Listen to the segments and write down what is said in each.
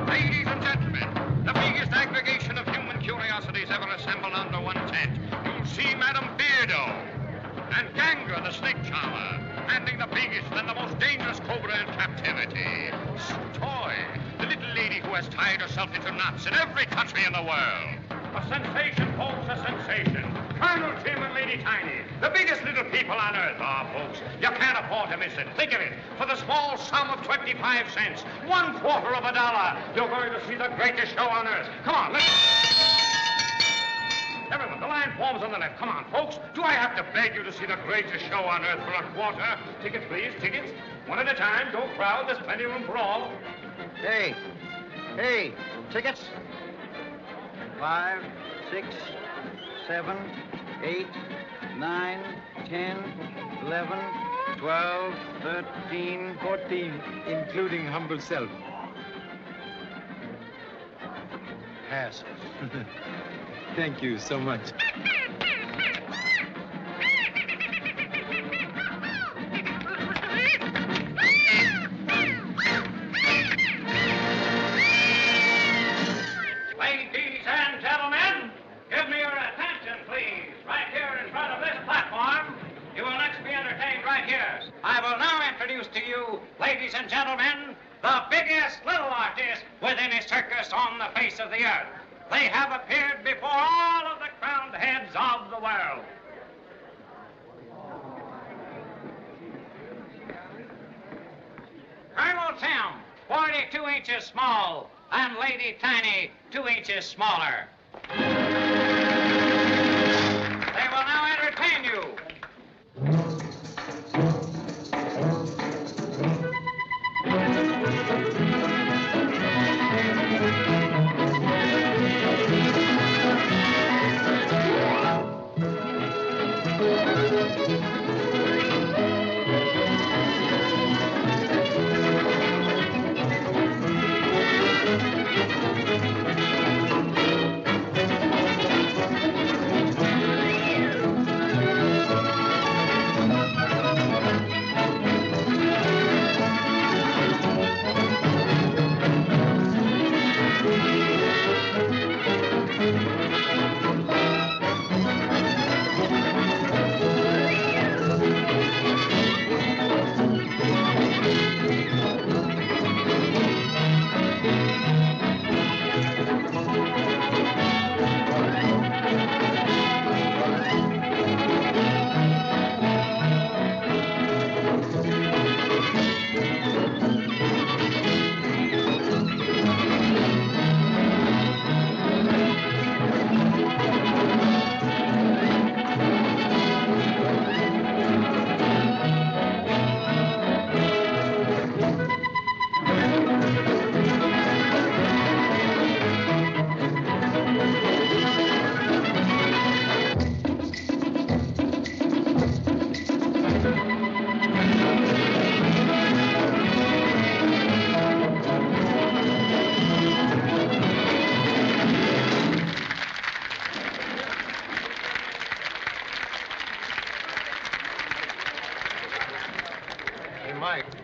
Ladies and gentlemen, the biggest aggregation of human curiosities ever assembled under one tent. You'll see Madame Beardo and Ganga, the snake charmer, handling the biggest and the most dangerous cobra in captivity. Toy, the little lady who has tied herself into knots in every country in the world. A sensation, folks, a sensation. Colonel Tim and Lady Tiny, the biggest little people on earth. Ah, folks, you can't afford to miss it. Think of it. For the small sum of 25 cents, $0.25, you're going to see the greatest show on earth. Come on, let's... Everyone, the line forms on the left. Come on, folks. Do I have to beg you to see the greatest show on earth for a quarter? Tickets, please, tickets. One at a time. Don't crowd. There's plenty of room for all. Hey, tickets? 5, 6, 7, 8, 9, 10, 11, 12, 13, 14, including humble self. Pass. Thank you so much. Ladies and gentlemen, give me your attention, please. Right here in front of this platform. You will next be entertained right here. I will now introduce to you, ladies and gentlemen, the biggest little artist with any circus on the face of the earth. They have appeared before all of the crowned heads of the world. Colonel Tim, 42 inches small, and Lady Tiny, 2 inches smaller. They will now entertain you.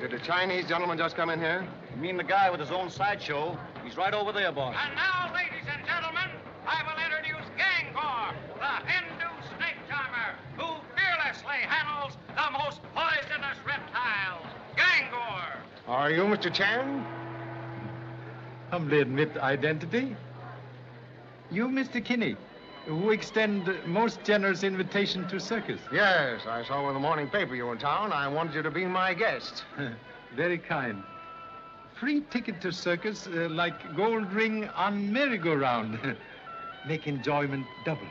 Did the Chinese gentleman just come in here? You mean the guy with his own sideshow? He's right over there, boss. And now, ladies and gentlemen, I will introduce Gangor, the Hindu snake charmer, who fearlessly handles the most poisonous reptiles. Gangor! Are you Mr. Chan? Humbly admit identity. You, Mr. Kinney, who extend most generous invitation to Circus. Yes, I saw in the morning paper you were in town. I wanted you to be my guest. Very kind. Free ticket to Circus, like gold ring on merry-go-round. Make enjoyment double.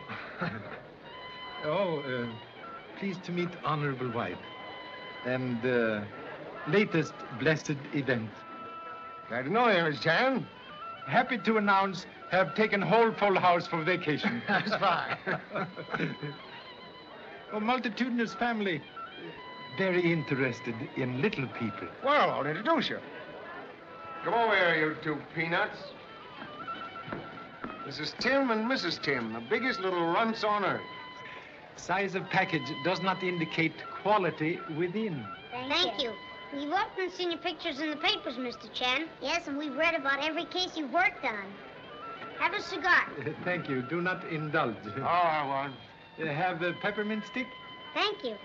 Pleased to meet honorable wife. And latest blessed event. Glad to know you, Miss Chan. Happy to announce have taken whole full house for vacation. That's fine. A multitudinous family. Very interested in little people. Well, I'll introduce you. Come over here, you two peanuts. This is Tim and Mrs. Tim, the biggest little runts on earth. Size of package does not indicate quality within. Thank you. We've often seen your pictures in the papers, Mr. Chen. Yes, and we've read about every case you've worked on. Have a cigar. Thank you. Do not indulge. Oh, I won't. Have a peppermint stick? Thank you.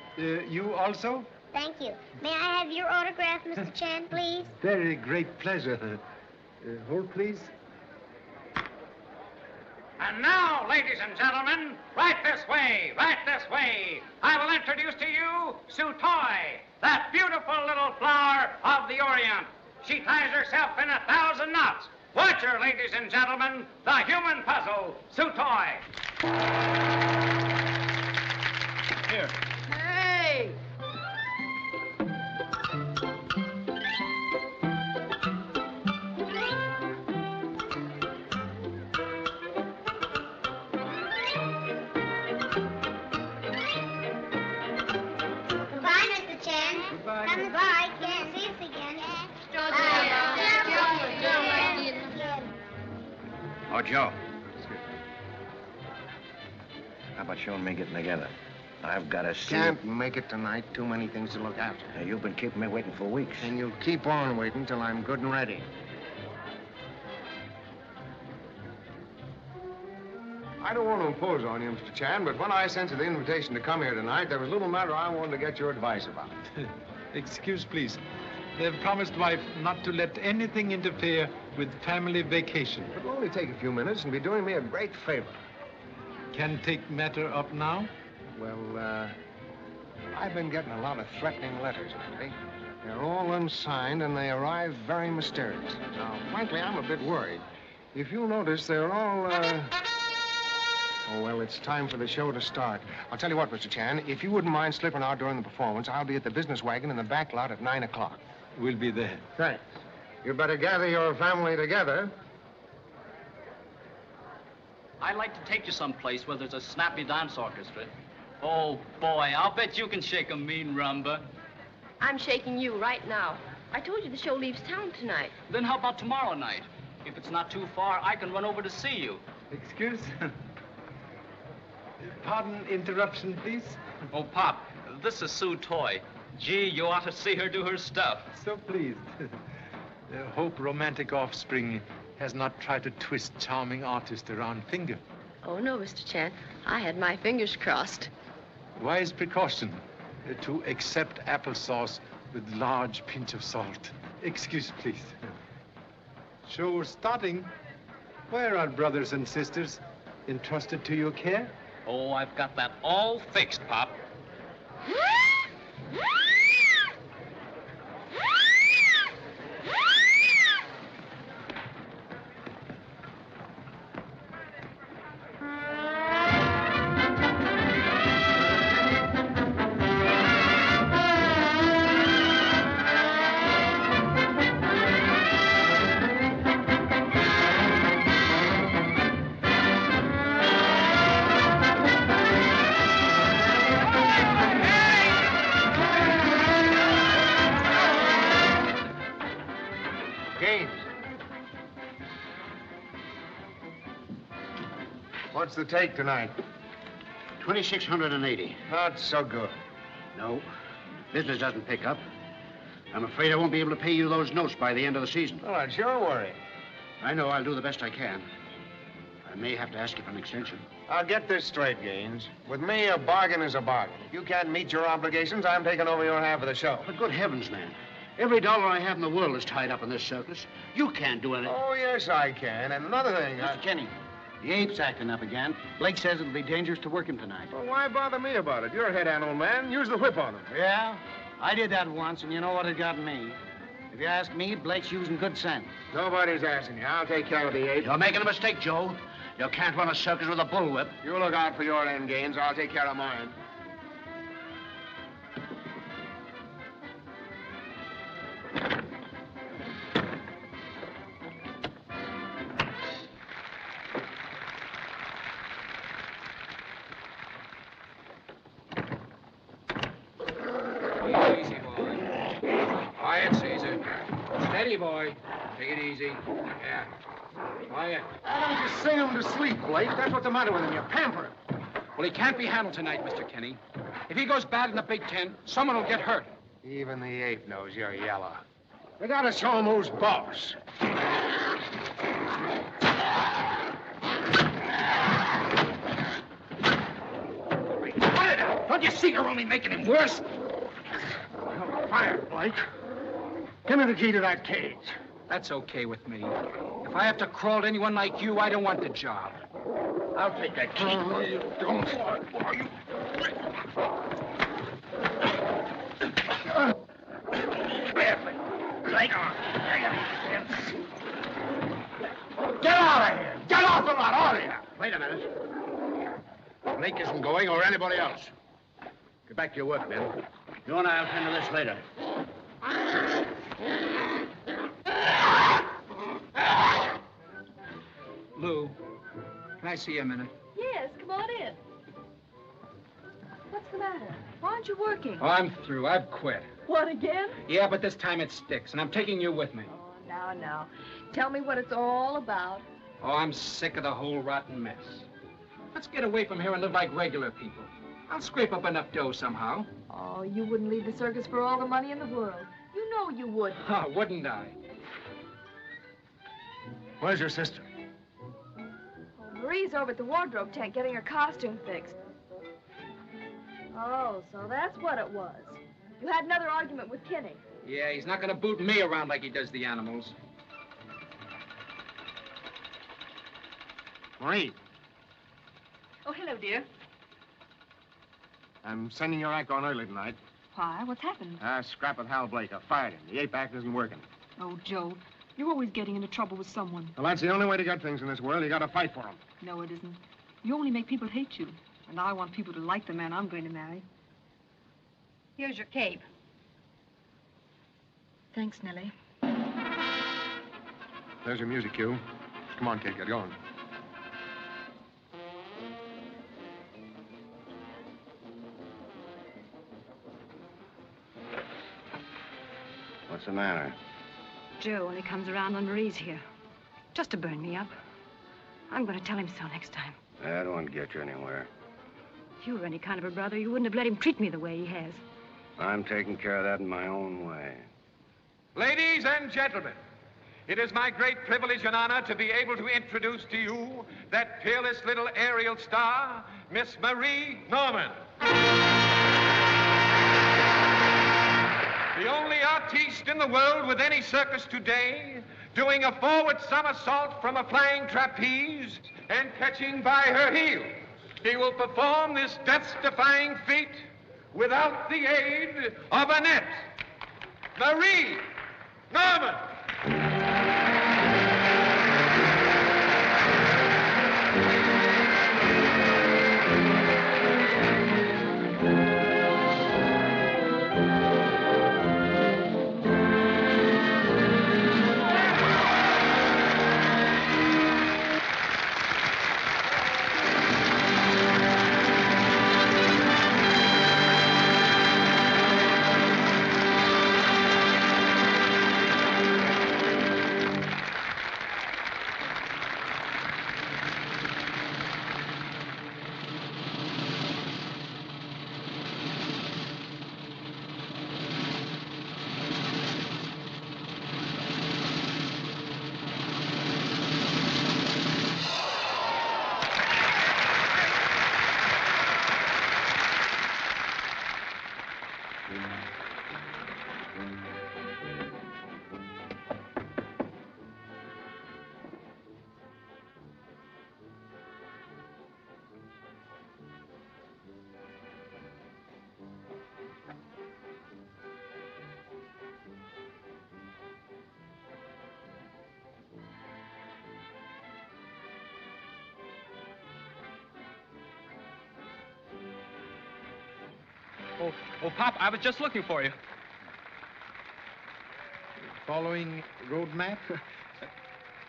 You also? Thank you. May I have your autograph, Mr. Chen, please? Very great pleasure. Hold, please. And now, ladies and gentlemen, right this way, I will introduce to you Sue Toy, that beautiful little flower of the Orient. She ties herself in 1,000 knots. Watch her, ladies and gentlemen, the human puzzle, Sue Toy. Here. Hey! Goodbye, Mr. Chen. Goodbye. Come by. Can't see us again. Oh, Joe. How about you and me getting together? I've got to see... Can't make it tonight. Too many things to look after. Now, you've been keeping me waiting for weeks. And you'll keep on waiting till I'm good and ready. I don't want to impose on you, Mr. Chan, but when I sent you the invitation to come here tonight, there was a little matter I wanted to get your advice about. Excuse, please. They've promised wife not to let anything interfere with family vacation. It'll only take a few minutes and be doing me a great favor. Can take matter up now? Well, I've been getting a lot of threatening letters lately. They're all unsigned, and they arrive very mysterious. Now, frankly, I'm a bit worried. If you'll notice, they're all, Oh, well, it's time for the show to start. I'll tell you what, Mr. Chan, if you wouldn't mind slipping out during the performance, I'll be at the business wagon in the back lot at 9 o'clock. We'll be there. Thanks. You better gather your family together. I'd like to take you someplace where there's a snappy dance orchestra. Oh, boy, I'll bet you can shake a mean rumba. I'm shaking you right now. I told you the show leaves town tonight. Then how about tomorrow night? If it's not too far, I can run over to see you. Excuse? Pardon interruption, please. Oh, Pop, this is Sue Toy. Gee, you ought to see her do her stuff. So pleased. Hope romantic offspring has not tried to twist charming artist around finger. Oh, no, Mr. Chan. I had my fingers crossed. Wise precaution to accept applesauce with large pinch of salt. Excuse, please. Show starting. Where are brothers and sisters entrusted to your care? Oh, I've got that all fixed, Pop. What's the take tonight? 2,680. Not so good. No, business doesn't pick up. I'm afraid I won't be able to pay you those notes by the end of the season. Well, that's your worry. I know I'll do the best I can. I may have to ask you for an extension. I'll get this straight, Gaines. With me, a bargain is a bargain. If you can't meet your obligations, I'm taking over your half of the show. But good heavens, man. Every dollar I have in the world is tied up in this circus. You can't do anything. Oh, yes, I can. And another thing, Mr. Kenny, the ape's acting up again. Blake says it'll be dangerous to work him tonight. Well, why bother me about it? You're a head animal, man. Use the whip on him. Yeah? I did that once, and you know what it got me. If you ask me, Blake's using good sense. Nobody's asking you. I'll take care of the ape. You're making a mistake, Joe. You can't run a circus with a bullwhip. You look out for your end, Gaines. I'll take care of mine. Easy, boy. Quiet, Caesar. Steady, boy. Take it easy. Yeah. Quiet. Why don't you sing him to sleep, Blake? That's what's the matter with him. You pamper him. Well, he can't be handled tonight, Mr. Kenny. If he goes bad in the Big Ten, someone will get hurt. Even the ape knows you're yellow. We gotta show him who's boss. Don't you see you're only making him worse? Fire, Blake. Give me the key to that cage. That's okay with me. If I have to crawl to anyone like you, I don't want the job. I'll take that key. No, you don't. Blake. Get out of here! Get off the lot, all of you! Wait a minute. Blake isn't going, or anybody else. Get back to your work, men. You and I'll tend to this later. Lou, can I see you a minute? Yes, come on in. What's the matter? Why aren't you working? Oh, I'm through. I've quit. What, again? Yeah, but this time it sticks, and I'm taking you with me. Oh, now. Tell me what it's all about. Oh, I'm sick of the whole rotten mess. Let's get away from here and live like regular people. I'll scrape up enough dough somehow. Oh, you wouldn't leave the circus for all the money in the world. You know you wouldn't. Oh, wouldn't I? Where's your sister? Oh, Marie's over at the wardrobe tent getting her costume fixed. Oh, so that's what it was. You had another argument with Kinney. Yeah, he's not gonna boot me around like he does the animals. Marie, Oh, hello, dear. I'm sending your act on early tonight. Why? What's happened? Scrap with Hal Blake. I fired him. The ape act isn't working. Oh, Joe, you're always getting into trouble with someone. Well, that's the only way to get things in this world. You gotta fight for them. No, it isn't. You only make people hate you. And I want people to like the man I'm going to marry. Here's your cape. Thanks, Nellie. There's your music cue. Come on, kid, get going. What's the matter? Joe only comes around when Marie's here. Just to burn me up. I'm going to tell him so next time. That won't get you anywhere. If you were any kind of a brother, you wouldn't have let him treat me the way he has. I'm taking care of that in my own way. Ladies and gentlemen, it is my great privilege and honor to be able to introduce to you that peerless little aerial star, Miss Marie Norman. The only artiste in the world with any circus today doing a forward somersault from a flying trapeze and catching by her heels. She will perform this death-defying feat without the aid of a net. Marie Norman. Oh, Pop, I was just looking for you. Following road map?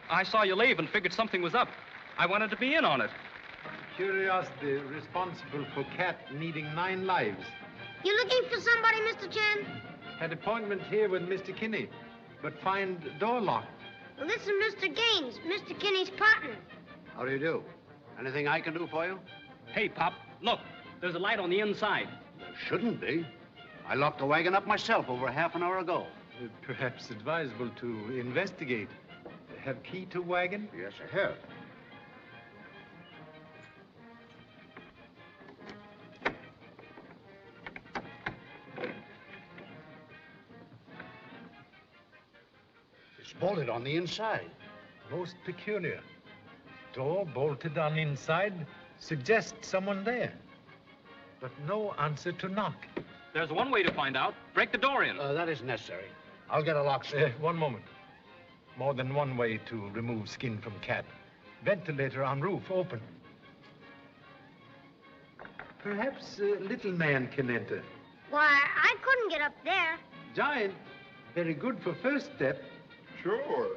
I saw you leave and figured something was up. I wanted to be in on it. Curiosity responsible for cat needing 9 lives. You looking for somebody, Mr. Chen? Had appointment here with Mr. Kinney, but find door locked. Well, this is Mr. Gaines, Mr. Kinney's partner. How do you do? Anything I can do for you? Hey, Pop, look. There's a light on the inside. There shouldn't be. I locked the wagon up myself over half an hour ago. Perhaps advisable to investigate. Have key to wagon? Yes, I have. It's bolted on the inside. Most peculiar. Door bolted on inside suggests someone there. But no answer to knock. There's one way to find out. Break the door in. That isn't necessary. I'll get a locksmith. One moment. More than one way to remove skin from cat. Ventilator on roof open. Perhaps little man can enter. Why, I couldn't get up there. Giant, very good for first step. Sure.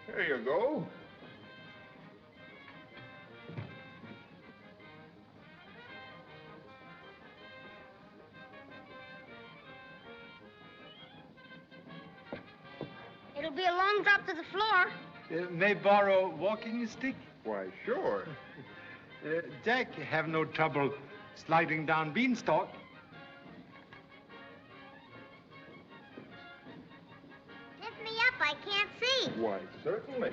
There you go. It'll be a long drop to the floor. May borrow walking stick? Why, sure. Jack, have no trouble sliding down beanstalk. Lift me up, I can't see. Why, certainly.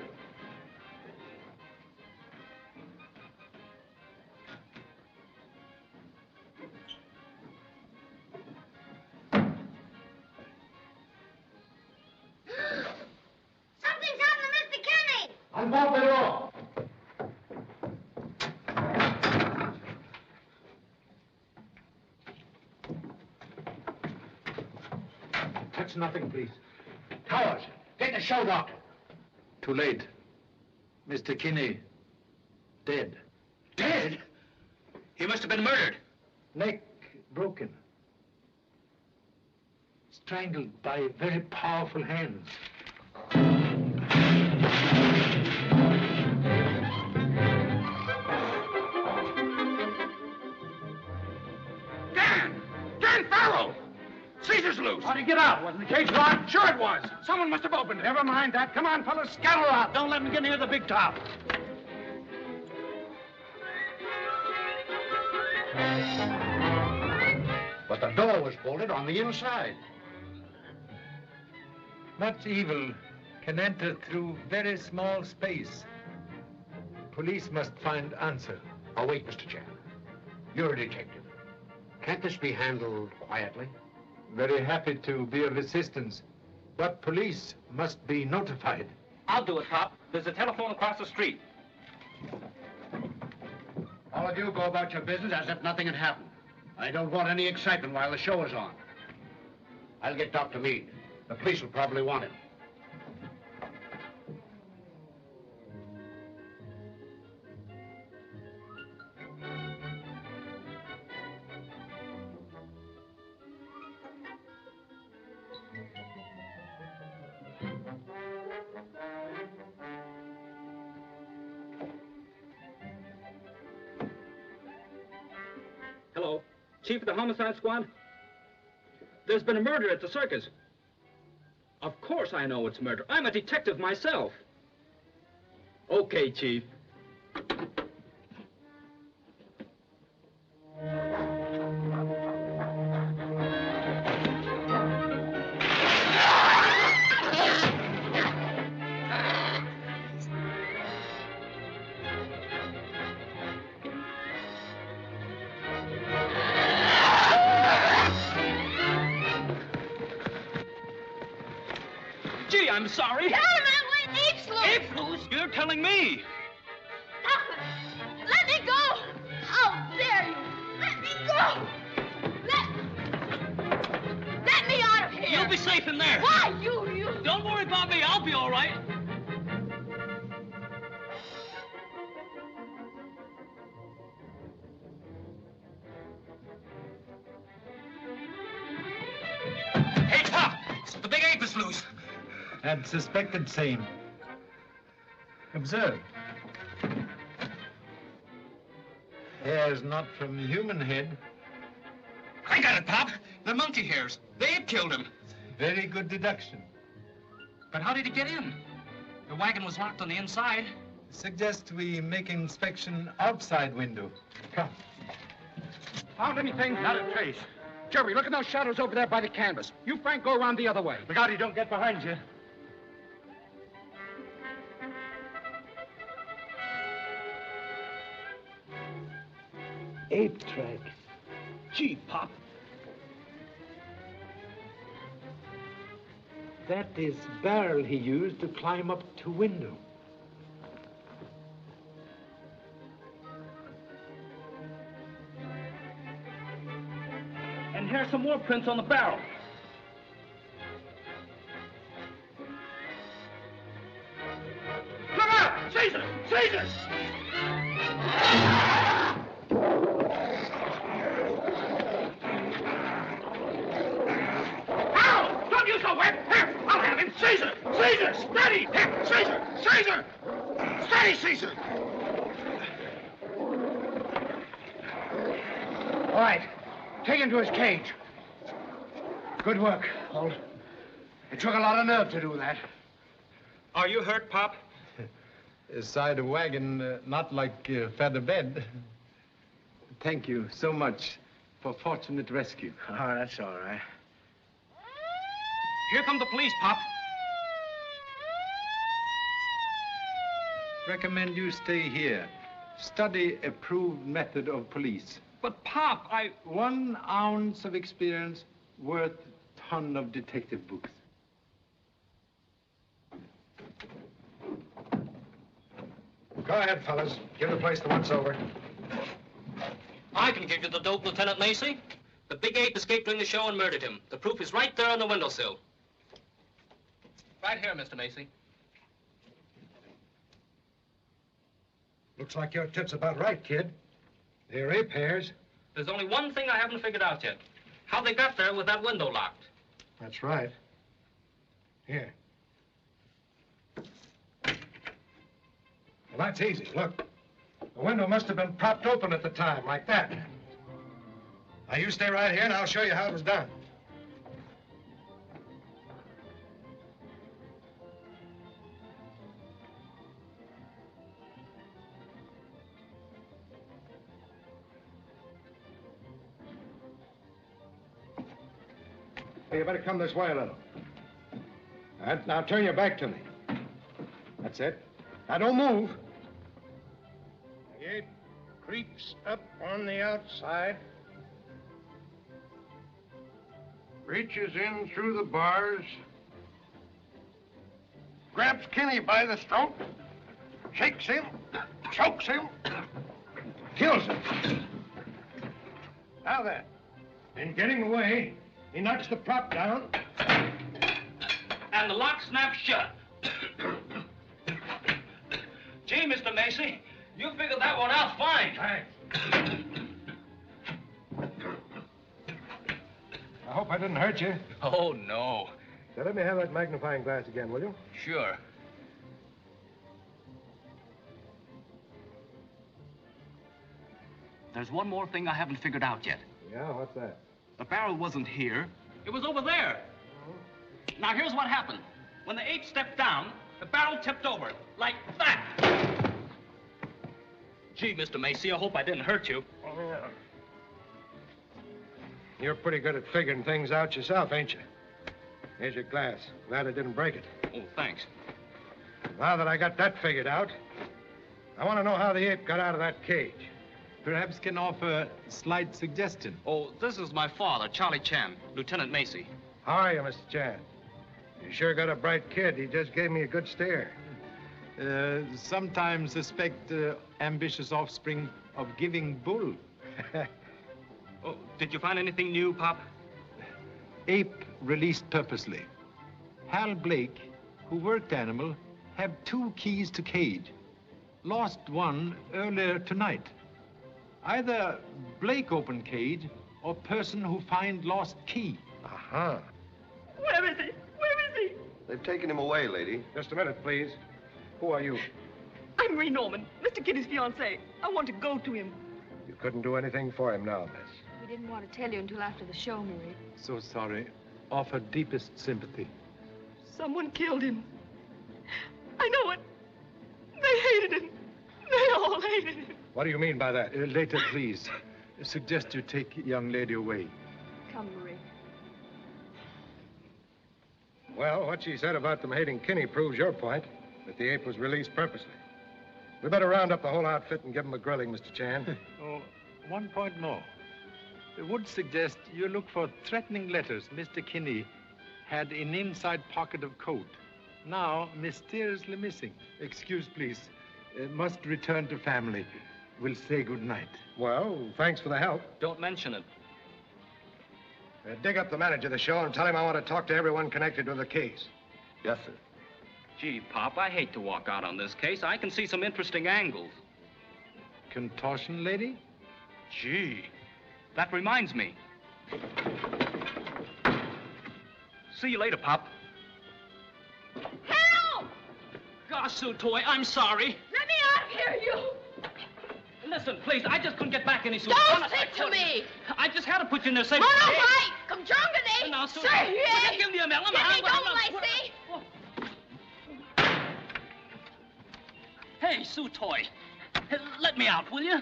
Something's happened to Mr. Kenny. Unbolt the door. Touch nothing, please. Towers, get the show doctor. Too late. Mr. Kinney, dead. Dead? He must have been murdered. Neck broken. Strangled by very powerful hands. Dan Farrell! Caesar's loose. How'd he get out? Wasn't the cage locked? Sure it was. Someone must have opened it. Never mind that. Come on, fellas, scatter out. Don't let him get near the big top. But the door was bolted on the inside. Much evil can enter through very small space. Police must find answer. Oh, wait, Mr. Chan. You're a detective. Can't this be handled quietly? Very happy to be of assistance, but police must be notified. I'll do it, Pop. There's a telephone across the street. All of you go about your business as if nothing had happened. I don't want any excitement while the show is on. I'll get Dr. Meade. The police will probably want him. Hello. Chief of the Homicide Squad? There's been a murder at the circus. Of course I know it's murder. I'm a detective myself. Okay, Chief. Gee, I'm sorry. Tell him I'm letting apes loose. Ape loose? You're telling me. Stop it. Let me go. How dare you? Let me go. Let me out of here. You'll be safe in there. Why, you. Don't worry about me. I'll be all right. Hey, Pop! The big ape is loose. And suspected same. Observe. Hairs not from human head. I got it, Pop. The monkey hairs. The ape killed him. Very good deduction. But how did he get in? The wagon was locked on the inside. Suggest we make inspection outside window. Come. Found anything? Not a trace. Jerry, look at those shadows over there by the canvas. You, Frank, go around the other way. Look out he don't get behind you. Ape tracks. Gee, Pop. That is barrel he used to climb up to window. And here's some more prints on the barrel. Look out! Caesar! Caesar! Ow! Don't you so wet! Here, I'll have him! Caesar! Caesar! Steady! Here, Caesar! Caesar! Steady, Caesar! All right. Take him to his cage. Good work, Holt. It took a lot of nerve to do that. Are you hurt, Pop? Side of wagon, not like feather bed. Thank you so much for fortunate rescue. Oh, that's all right. Here come the police, Pop. Recommend you stay here. Study approved method of police. But, Pop, 1 ounce of experience worth a ton of detective books. Go ahead, fellas. Give the place the once-over. I can give you the dope, Lieutenant Macy. The big ape escaped during the show and murdered him. The proof is right there on the windowsill. Right here, Mr. Macy. Looks like your tip's about right, kid. They're ape hairs. There's only one thing I haven't figured out yet. How they got there with that window locked. That's right. Here. Well, that's easy. Look. The window must have been propped open at the time, like that. Now, you stay right here, and I'll show you how it was done. Hey, you better come this way a little. All right, now turn your back to me. That's it. Now don't move. The ape creeps up on the outside, reaches in through the bars, grabs Kinney by the throat, shakes him, chokes him, kills him. Now then, in getting away, he knocks the prop down. And the lock snaps shut. Gee, Mr. Macy, you figured that one out fine. Thanks. I hope I didn't hurt you. Oh, no. Now, let me have that magnifying glass again, will you? Sure. There's one more thing I haven't figured out yet. Yeah, what's that? The barrel wasn't here. It was over there. Now, here's what happened. When the ape stepped down, the barrel tipped over, like that. Gee, Mr. Macy, I hope I didn't hurt you. Oh, yeah. You're pretty good at figuring things out yourself, ain't you? Here's your glass. Glad I didn't break it. Oh, thanks. Now that I got that figured out, I want to know how the ape got out of that cage. Perhaps can offer a slight suggestion. Oh, this is my father, Charlie Chan, Lieutenant Macy. How are you, Mr. Chan? You sure got a bright kid. He just gave me a good stare. Sometimes suspect ambitious offspring of giving bull. Oh, did you find anything new, Pop? Ape released purposely. Hal Blake, who worked animal, have 2 keys to cage. Lost one earlier tonight. Either Blake opened cage or person who find lost key. Uh-huh. Where is he? Where is he? They've taken him away, lady. Just a minute, please. Who are you? I'm Marie Norman, Mr. Kitty's fiancée. I want to go to him. You couldn't do anything for him now, miss. We didn't want to tell you until after the show, Marie. So sorry. Offer deepest sympathy. Someone killed him. I know it. They hated him. They all hated him. What do you mean by that? Later, please. suggest you take young lady away. Come, Marie. Well, what she said about them hating Kinney proves your point, that the ape was released purposely. We better round up the whole outfit and give them a grilling, Mr. Chan. Oh, one point more. I would suggest you look for threatening letters Mr. Kinney had in inside pocket of coat. Now, mysteriously missing. Excuse, please. Must return to family. Will say good night. Well, thanks for the help. Don't mention it. Dig up the manager of the show and tell him I want to talk to everyone connected with the case. Yes, sir. Gee, Pop, I hate to walk out on this case. I can see some interesting angles. Contortion lady? Gee, that reminds me. See you later, Pop. Help! Gosh, Sue Toy, I'm sorry. Let me out of here, you! Listen, please, I just couldn't get back any sooner. Don't Honest, I speak to couldn't. me! I just had to put you in there safe. Run away! Come jungany! Now, Sue, Say will you give me a melon? Give me I'll- don't I'll- I see? Hey, Sue Toy, let me out, will you?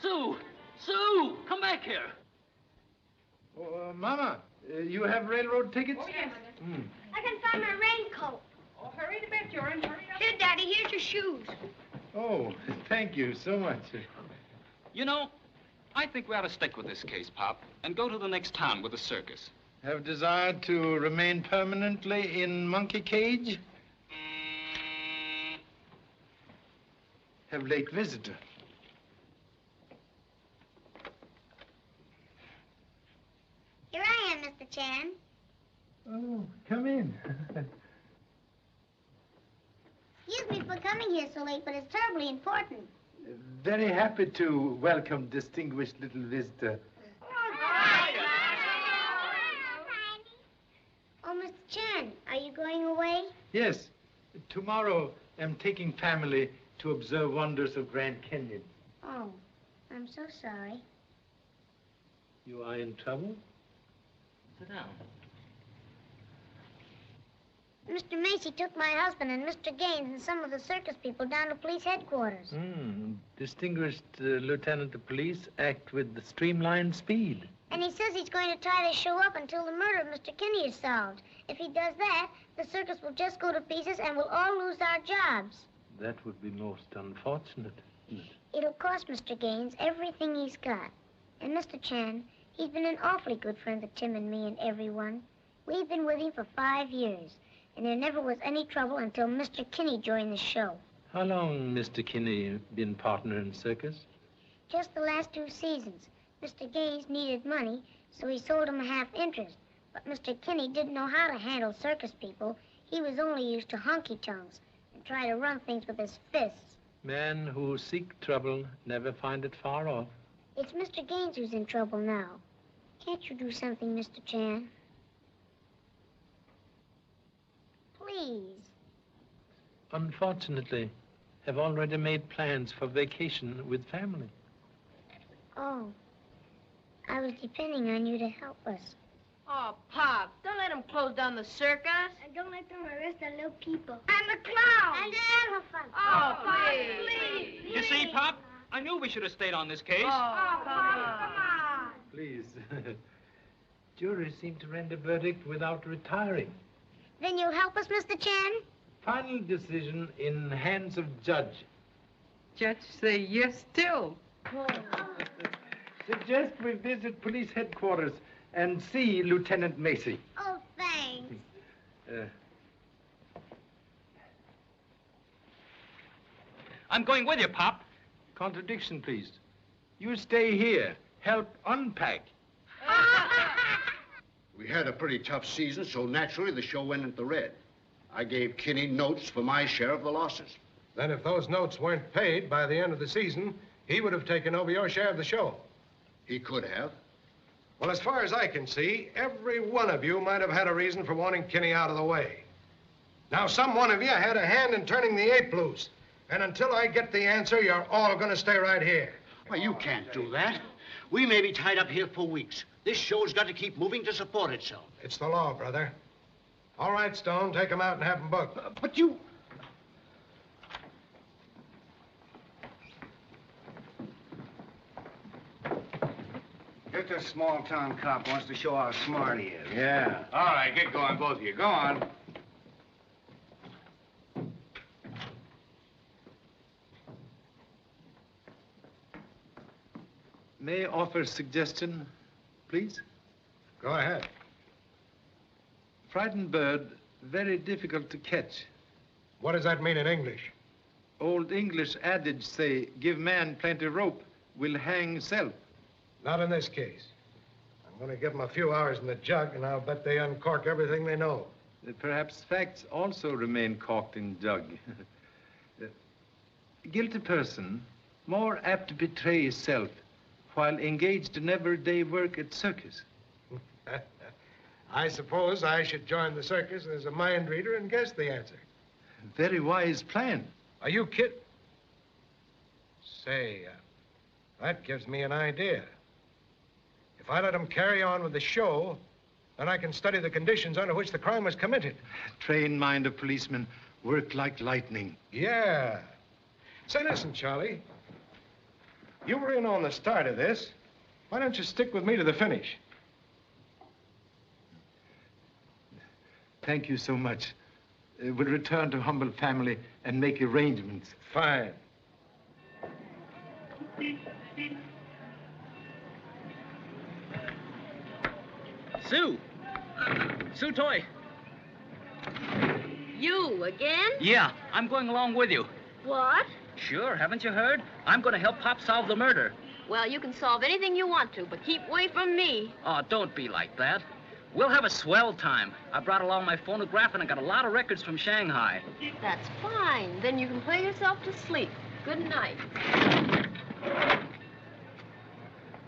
Sue! Sue! Come back here. Oh, Mama, you have railroad tickets? Oh, yes. I can find my raincoat. Oh, hurry a bit, Joran. Hurry up. Here, Daddy, here's your shoes. Oh, thank you so much. You know, I think we ought to stick with this case, Pop, and go to the next town with the circus. Have desired to remain permanently in monkey cage? Have late visitor. Here I am, Mr. Chan. Oh, come in. Excuse me for coming here so late, but it's terribly important. Very happy to welcome distinguished little visitor. Oh, Mr. Chan, are you going away? Yes, tomorrow I'm taking family to observe wonders of Grand Canyon. Oh, I'm so sorry. You are in trouble? Sit down. Mr. Macy took my husband and Mr. Gaines and some of the circus people down to police headquarters. Distinguished Lieutenant of Police act with streamlined speed. And he says he's going to try to show up until the murder of Mr. Kinney is solved. If he does that, the circus will just go to pieces and we'll all lose our jobs. That would be most unfortunate. It'll cost Mr. Gaines everything he's got. And Mr. Chan, he's been an awfully good friend to Tim and me and everyone. We've been with him for 5 years, and there never was any trouble until Mr. Kinney joined the show. How long Mr. Kinney been partner in circus? Just the last 2 seasons. Mr. Gaines needed money, so he sold him a half interest. But Mr. Kinney didn't know how to handle circus people. He was only used to honky-tonks and try to run things with his fists. Men who seek trouble never find it far off. It's Mr. Gaines who's in trouble now. Can't you do something, Mr. Chan? Please. Unfortunately, have already made plans for vacation with family. Oh, I was depending on you to help us. Oh, Pop, don't let them close down the circus. And don't let them arrest the little people. And the clown. And the elephant. Oh, please. You see, Pop, I knew we should have stayed on this case. Oh, come on. Please. Jury seemed to render verdict without retiring. Then you'll help us, Mr. Chan? Final decision in hands of judge. Judge say yes still. Suggest we visit police headquarters and see Lieutenant Macy. Oh, thanks. I'm going with you, Pop. Contradiction, please. You stay here. Help unpack. We had a pretty tough season, so naturally the show went into the red. I gave Kinney notes for my share of the losses. Then if those notes weren't paid by the end of the season, he would have taken over your share of the show. He could have. Well, as far as I can see, every one of you might have had a reason for wanting Kinney out of the way. Now, some one of you had a hand in turning the ape loose. And until I get the answer, you're all going to stay right here. Well, you can't do that. We may be tied up here for weeks. This show's got to keep moving to support itself. It's the law, brother. All right, Stone, take him out and have him booked. But you... Victor, small-town cop, wants to show how smart he is. Yeah. All right, get going, both of you. Go on. May I offer a suggestion, please? Go ahead. Frightened bird, very difficult to catch. What does that mean in English? Old English adage say, give man plenty rope, will hang self. Not in this case. I'm going to give them a few hours in the jug, and I'll bet they uncork everything they know. Perhaps facts also remain corked in jug. Guilty person, more apt to betray himself while engaged in everyday work at circus. I suppose I should join the circus as a mind reader and guess the answer. Very wise plan. Are you kid? Say, that gives me an idea. If I let them carry on with the show, then I can study the conditions under which the crime was committed. Trained mind of policemen work like lightning. Yeah. Say, listen, Charlie. You were in on the start of this. Why don't you stick with me to the finish? Thank you so much. We'll return to humble family and make arrangements. Fine. Sue! Sue Toy! You again? Yeah, I'm going along with you. What? Sure, haven't you heard? I'm going to help Pop solve the murder. Well, you can solve anything you want to, but keep away from me. Oh, don't be like that. We'll have a swell time. I brought along my phonograph and I got a lot of records from Shanghai. That's fine. Then you can play yourself to sleep. Good night.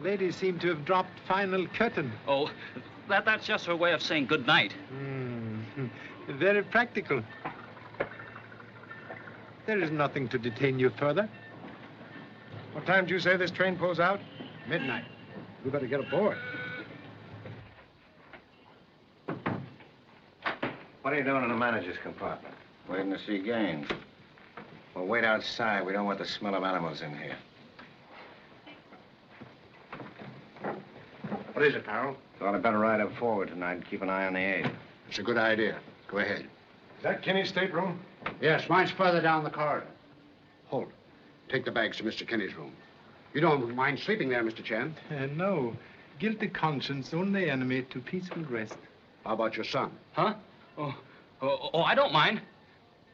Ladies seem to have dropped final curtain. Oh, that's just her way of saying good night. Very practical. There is nothing to detain you further. What time did you say this train pulls out? Midnight. We better get aboard. What are you doing in the manager's compartment? Waiting to see Gaines. Well, wait outside. We don't want the smell of animals in here. What is it, Farrell? Thought I'd better ride up forward tonight and keep an eye on the aide. It's a good idea. Go ahead. Is that Kinney's stateroom? Yes, mine's further down the corridor. Hold. Take the bags to Mr. Kinney's room. You don't mind sleeping there, Mr. Chan? No. Guilty conscience only enemy to peaceful rest. How about your son? Huh? Oh, I don't mind.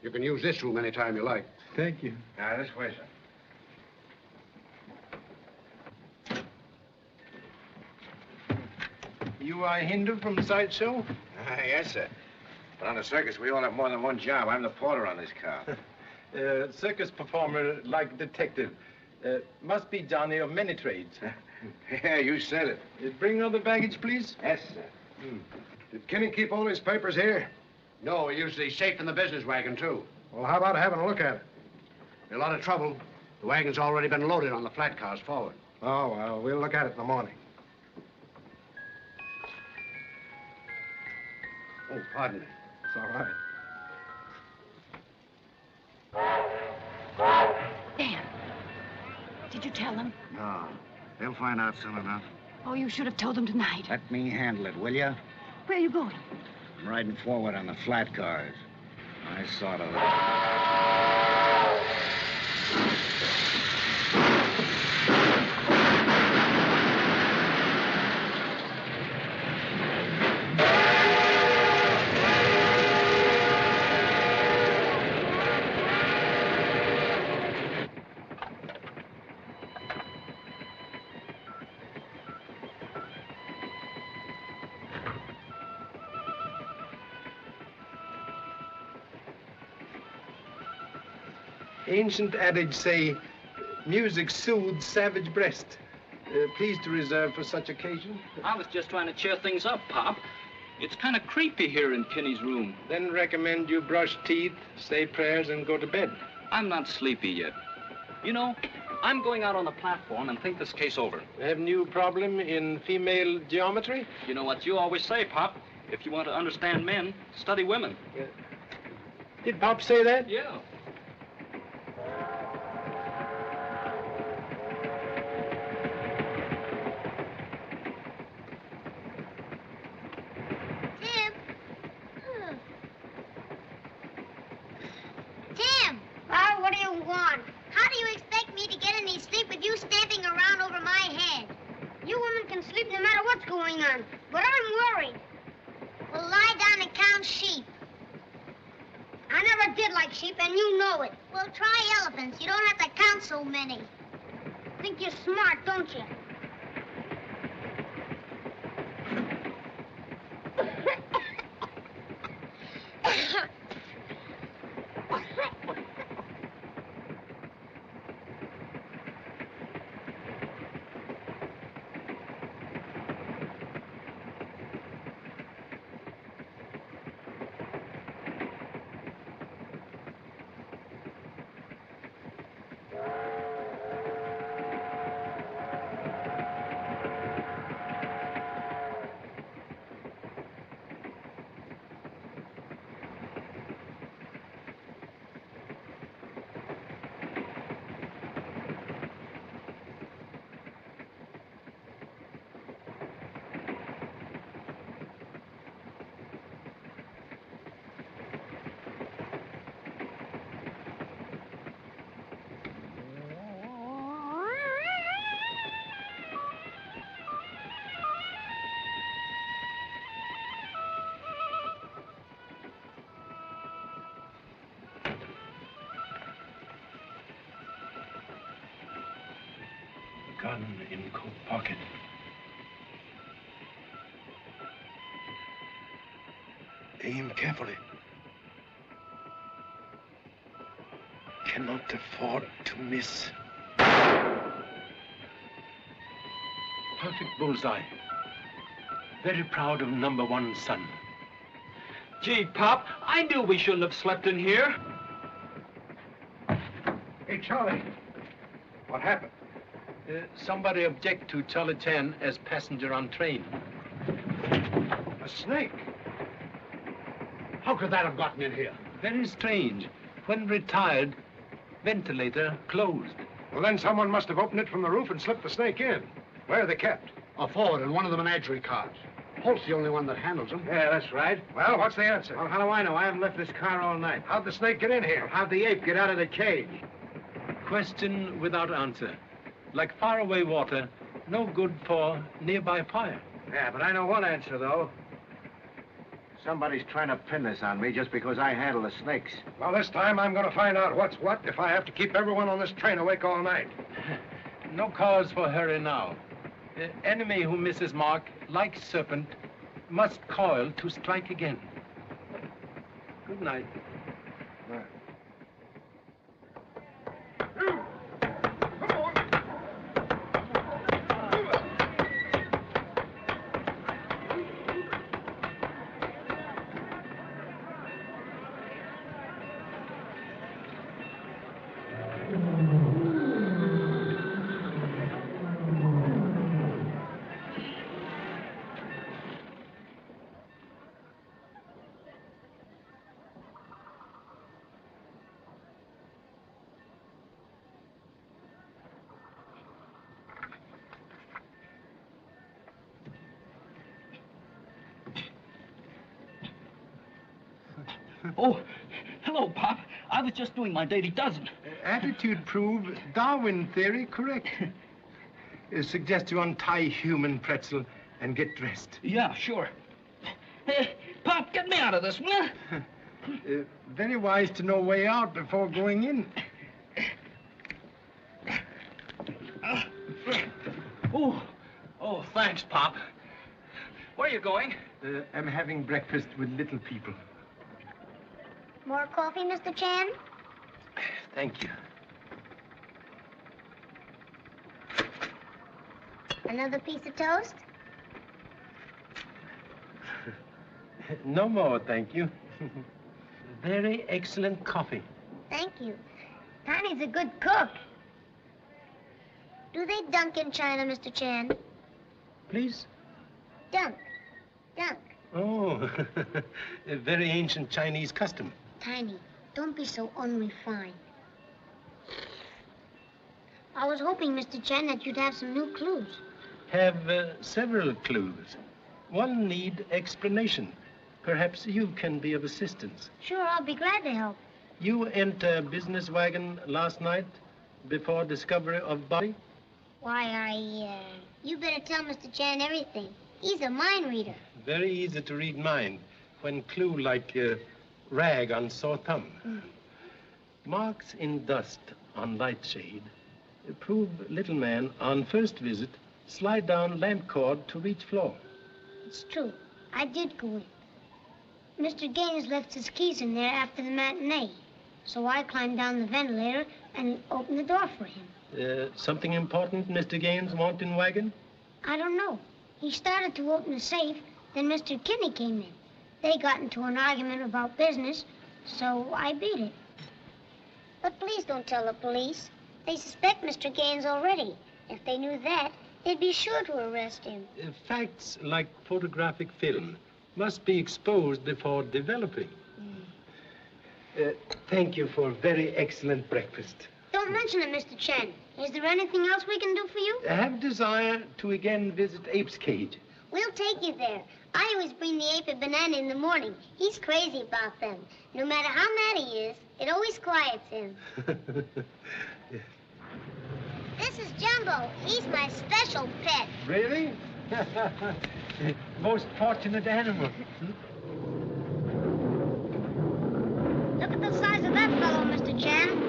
You can use this room anytime you like. Thank you. Now, this way, sir. You are Hindu from Sideshow? Yes, sir. But on the circus, we all have more than one job. I'm the porter on this car. Circus performer like detective. Must be Johnny of many trades. Yeah, you said it. Bring other baggage, please. Yes, sir. Did Kinney keep all his papers here? No, we use the safe in the business wagon, too. Well, how about having a look at it? A lot of trouble. The wagon's already been loaded on the flat cars forward. Oh, well, we'll look at it in the morning. Oh, pardon me. It's all right. Dan, did you tell them? No. They'll find out soon enough. Oh, you should have told them tonight. Let me handle it, will you? Where are you going? I'm riding forward on the flat cars. I saw to Ancient adage say, music soothes savage breast. Pleased to reserve for such occasion. I was just trying to cheer things up, Pop. It's kind of creepy here in Kinney's room. Then recommend you brush teeth, say prayers, and go to bed. I'm not sleepy yet. You know, I'm going out on the platform and think this case over. Have new problem in female geometry? You know what you always say, Pop. If you want to understand men, study women. Did Pop say that? Yeah. of you stamping around over my head. You women can sleep no matter what's going on, but I'm worried. Well, lie down and count sheep. I never did like sheep, and you know it. Well, try elephants. You don't have to count so many. Think you're smart, don't you? Gun in coat pocket. Aim carefully. Cannot afford to miss. Perfect bullseye. Very proud of #1 son. Gee, Pop, I knew we shouldn't have slept in here. Hey, Charlie. What happened? Somebody object to Charlie Chan as passenger on train. A snake? How could that have gotten in here? Very strange. When retired, ventilator closed. Well, then someone must have opened it from the roof and slipped the snake in. Where are they kept? Forward in one of the menagerie cars. Holt's the only one that handles them. Yeah, that's right. Well, what's the answer? Well, how do I know? I haven't left this car all night. How'd the snake get in here? How'd the ape get out of the cage? Question without answer. Like faraway water, no good for nearby fire. Yeah, but I know one answer, though. Somebody's trying to pin this on me just because I handle the snakes. Well, this time I'm going to find out what's what if I have to keep everyone on this train awake all night. No cause for hurry now. Enemy who misses mark, like serpent, must coil to strike again. Good night. Oh, hello, Pop. I was just doing my daily dozen. Attitude prove Darwin theory correct. Suggest you untie human pretzel and get dressed. Yeah, sure. Hey, Pop, get me out of this, will you? Very wise to know way out before going in. Oh, thanks, Pop. Where are you going? I'm having breakfast with little people. More coffee, Mr. Chan? Thank you. Another piece of toast? No more, thank you. Very excellent coffee. Thank you. Tiny's a good cook. Do they dunk in China, Mr. Chan? Please? Dunk. Dunk. Oh, a very ancient Chinese custom. Tiny, don't be so unrefined. I was hoping, Mr. Chan, that you'd have some new clues. Have several clues. One need explanation. Perhaps you can be of assistance. Sure, I'll be glad to help. You enter business wagon last night before discovery of body? Why, you better tell Mr. Chan everything. He's a mind reader. Very easy to read mind when clue like rag on sore thumb. Marks in dust on light shade prove little man on first visit slide down lamp cord to reach floor. It's true. I did go in. Mr. Gaines left his keys in there after the matinee. So I climbed down the ventilator and opened the door for him. Something important Mr. Gaines want in wagon? I don't know. He started to open the safe, then Mr. Kinney came in. They got into an argument about business, so I beat it. But please don't tell the police. They suspect Mr. Gaines already. If they knew that, they'd be sure to arrest him. Facts like photographic film must be exposed before developing. Thank you for very excellent breakfast. Don't mention it, Mr. Chen. Is there anything else we can do for you? I have desire to again visit Ape's cage. We'll take you there. I always bring the ape a banana in the morning. He's crazy about them. No matter how mad he is, it always quiets him. This is Jumbo. He's my special pet. Really? Most fortunate animal. Look at the size of that fellow, Mr. Chan.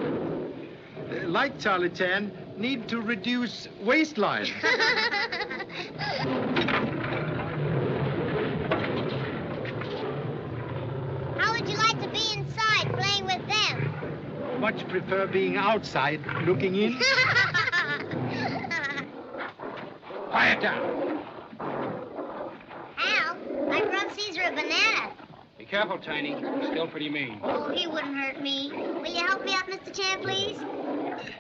Like Charlie Chan, need to reduce waistline. How would you like to be inside playing with them? Much prefer being outside looking in. Quiet down. Al, I brought Caesar a banana. Be careful, Tiny. He's still pretty mean. Oh, he wouldn't hurt me. Will you help me up, Mr. Chan, please?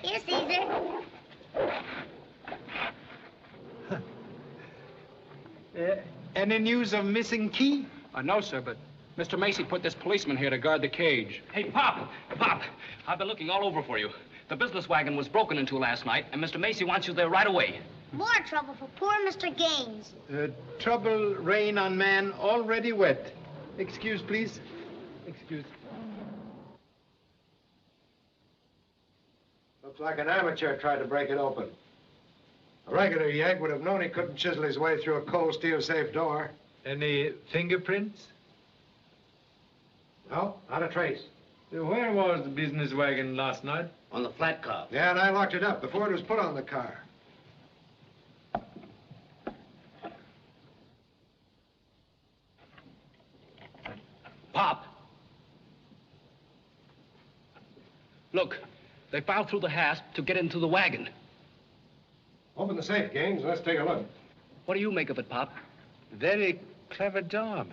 Here, Caesar. Any news of missing key? No, sir, but Mr. Macy put this policeman here to guard the cage. Hey, Pop! Pop! I've been looking all over for you. The business wagon was broken into last night, and Mr. Macy wants you there right away. More trouble for poor Mr. Gaines. Trouble, rain on man, already wet. Excuse, please. Excuse. Looks like an amateur tried to break it open. A regular yank would have known he couldn't chisel his way through a cold steel safe door. Any fingerprints? No, not a trace. Where was the business wagon last night? On the flat car. Yeah, and I locked it up before it was put on the car. Pop! Look, they filed through the hasp to get into the wagon. Open the safe, Gaines. Let's take a look. What do you make of it, Pop? Very clever job.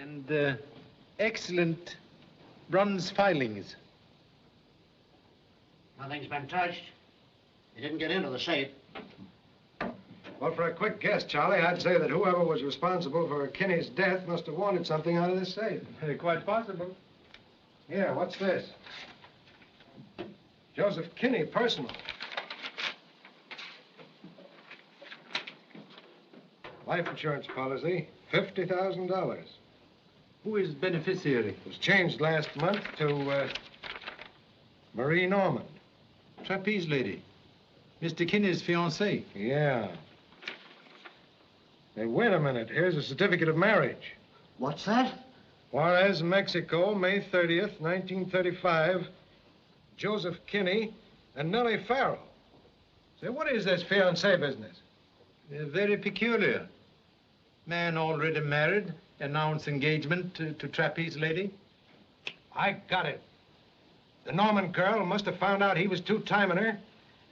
And excellent bronze filings. Nothing's been touched. He didn't get into the safe. Well, for a quick guess, Charlie, I'd say that whoever was responsible for Kinney's death must have wanted something out of this safe. Quite possible. Here, what's this? Joseph Kinney, personal. Life insurance policy, $50,000. Who is beneficiary? It was changed last month to Marie Norman. Trapeze lady. Mr. Kinney's fiancée. Yeah. Hey, wait a minute. Here's a certificate of marriage. What's that? Juarez, Mexico, May 30th, 1935. Joseph Kinney and Nellie Farrell. Say, what is this fiancé business? Very peculiar. Man already married, announced engagement to trapeze lady. I got it. The Norman girl must have found out he was two-timing her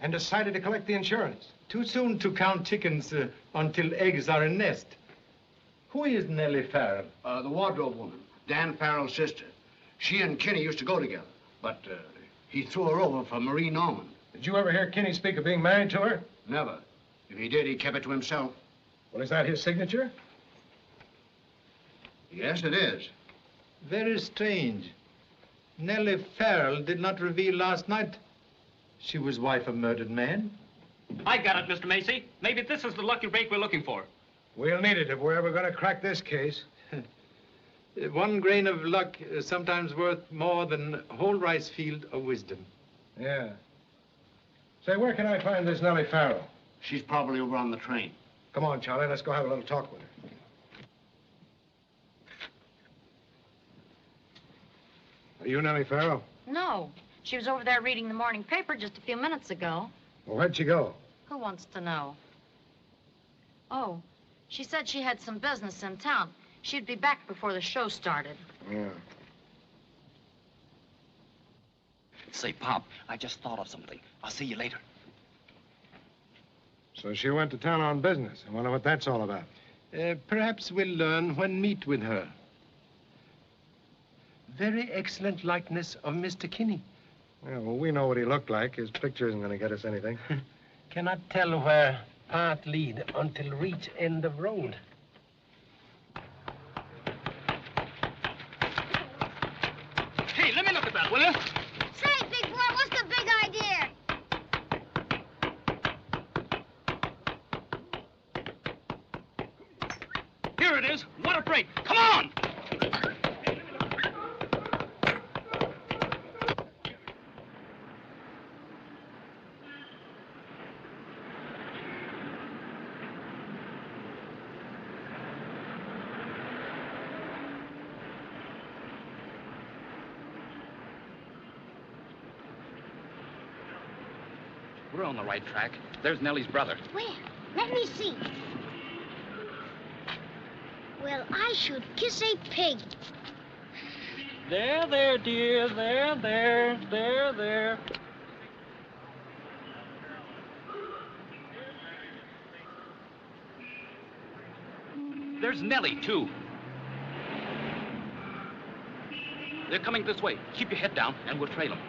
and decided to collect the insurance. Too soon to count chickens until eggs are in nest. Who is Nellie Farrell? The wardrobe woman, Dan Farrell's sister. She and Kinney used to go together, but he threw her over for Marie Norman. Did you ever hear Kinney speak of being married to her? Never. If he did, he kept it to himself. Well, is that his signature? Yes, it is. Very strange. Nellie Farrell did not reveal last night she was wife of murdered man. I got it, Mr. Macy. Maybe this is the lucky break we're looking for. We'll need it if we're ever going to crack this case. One grain of luck is sometimes worth more than a whole rice field of wisdom. Yeah. Say, where can I find this Nellie Farrell? She's probably over on the train. Come on, Charlie, let's go have a little talk with her. Are you Nellie Farrell? No. She was over there reading the morning paper just a few minutes ago. Well, where'd she go? Who wants to know? Oh, she said she had some business in town. She'd be back before the show started. Yeah. Say, Pop, I just thought of something. I'll see you later. So she went to town on business. I wonder what that's all about. Perhaps we'll learn when meet with her. Very excellent likeness of Mr. Kinney. Yeah, well, we know what he looked like. His picture isn't going to get us anything. Cannot tell where path lead until reach end of road. Hey, let me look at that, will you? Say, big boy, what's the big idea? Here it is. What a break. Come on! We're on the right track. There's Nellie's brother. Where? Let me see. Well, I should kiss a pig. There, dear. There. There's Nellie, too. They're coming this way. Keep your head down, and we'll trail them.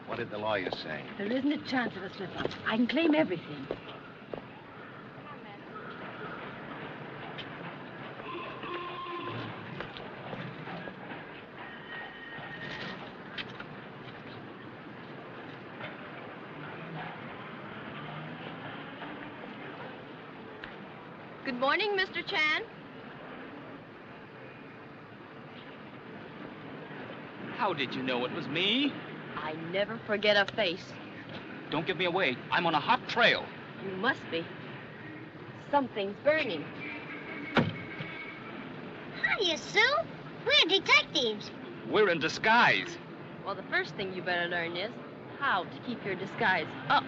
What did the lawyer say? There isn't a chance of a slip-up. I can claim everything. Good morning, Mr. Chan. How did you know it was me? I never forget a face. Don't give me away. I'm on a hot trail. You must be. Something's burning. Hiya, Sue. We're detectives. We're in disguise. Well, the first thing you better learn is how to keep your disguise up.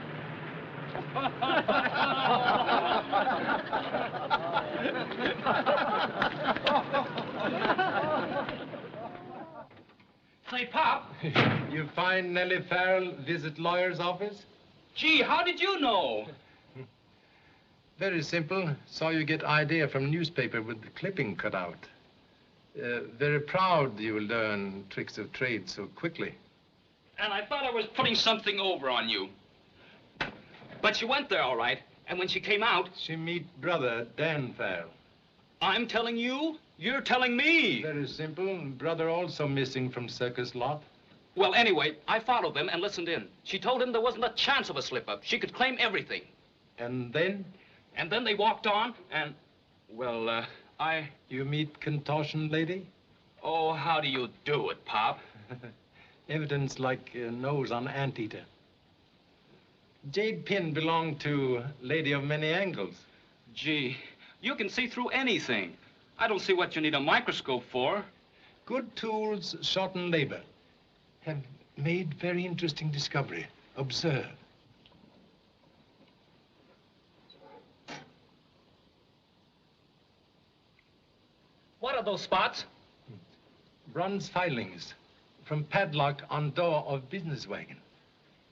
Say, Pop. You find Nellie Farrell visit lawyer's office? Gee, how did you know? Very simple. Saw you get idea from newspaper with the clipping cut out. Very proud you will learn tricks of trade so quickly. And I thought I was putting something over on you. But she went there, all right. And when she came out... She meet brother, Dan Farrell. I'm telling you? You're telling me. Very simple. Brother also missing from Circus lot. Well, anyway, I followed them and listened in. She told him there wasn't a chance of a slip-up. She could claim everything. And then? And then they walked on, and... Well, You meet contortion lady? Oh, how do you do it, Pop? Evidence like nose on anteater. Jade pin belonged to lady of many angles. Gee, you can see through anything. I don't see what you need a microscope for. Good tools shorten labor. Have made very interesting discovery. Observe. What are those spots? Bronze filings from padlock on door of business wagon.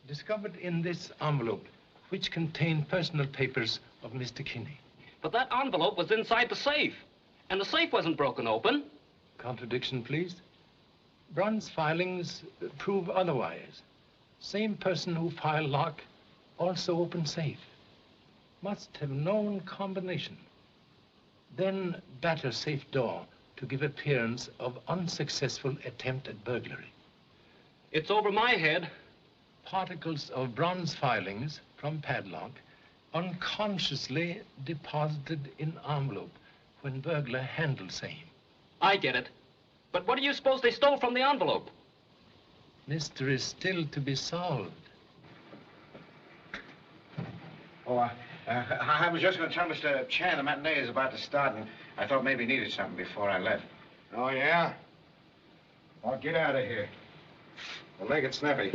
Discovered in this envelope, which contained personal papers of Mr. Kinney. But that envelope was inside the safe, and the safe wasn't broken open. Contradiction, please. Bronze filings prove otherwise. Same person who filed lock also opened safe. Must have known combination. Then batter safe door to give appearance of unsuccessful attempt at burglary. It's over my head. Particles of bronze filings from padlock unconsciously deposited in envelope when burglar handled same. I get it. But what do you suppose they stole from the envelope? mystery is still to be solved. Oh, I was just going to tell Mr. Chan the matinee is about to start, and I thought maybe he needed something before I left. Oh, yeah? Well, get out of here. We'll make it snappy.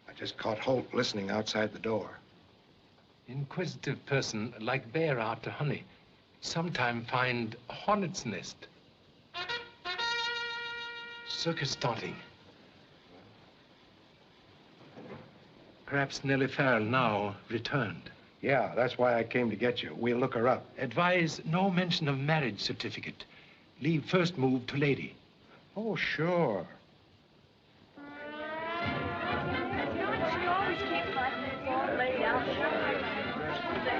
I just caught Holt listening outside the door. Inquisitive person, like bear after honey, sometime find a hornet's nest. Circus starting. Perhaps Nellie Farrell now returned. Yeah, that's why I came to get you. We'll look her up. Advise no mention of marriage certificate. Leave first move to lady. Oh, sure.